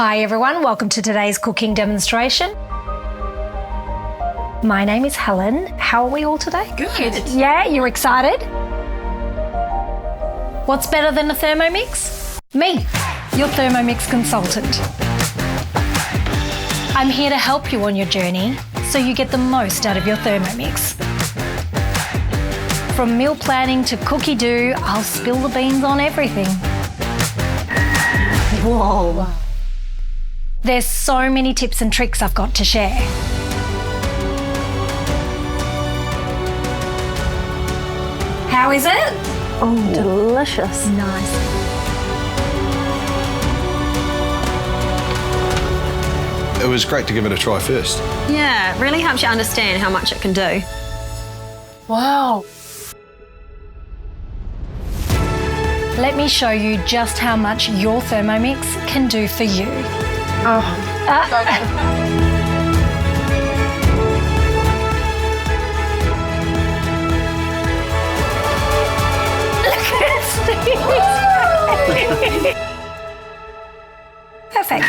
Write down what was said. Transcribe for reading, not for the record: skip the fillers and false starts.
Hi everyone, welcome to today's cooking demonstration. My name is Helen. How are we all today? Good. Yeah, you're excited? What's better than a Thermomix? Me, your Thermomix consultant. I'm here to help you on your journey so you get the most out of your Thermomix. From meal planning to cookie dough, I'll spill the beans on everything. Whoa. There's so many tips and tricks I've got to share. How is it? Oh, delicious. Nice. It was great to give it a try first. Yeah, it really helps you understand how much it can do. Wow. Let me show you just how much your Thermomix can do for you. Perfect.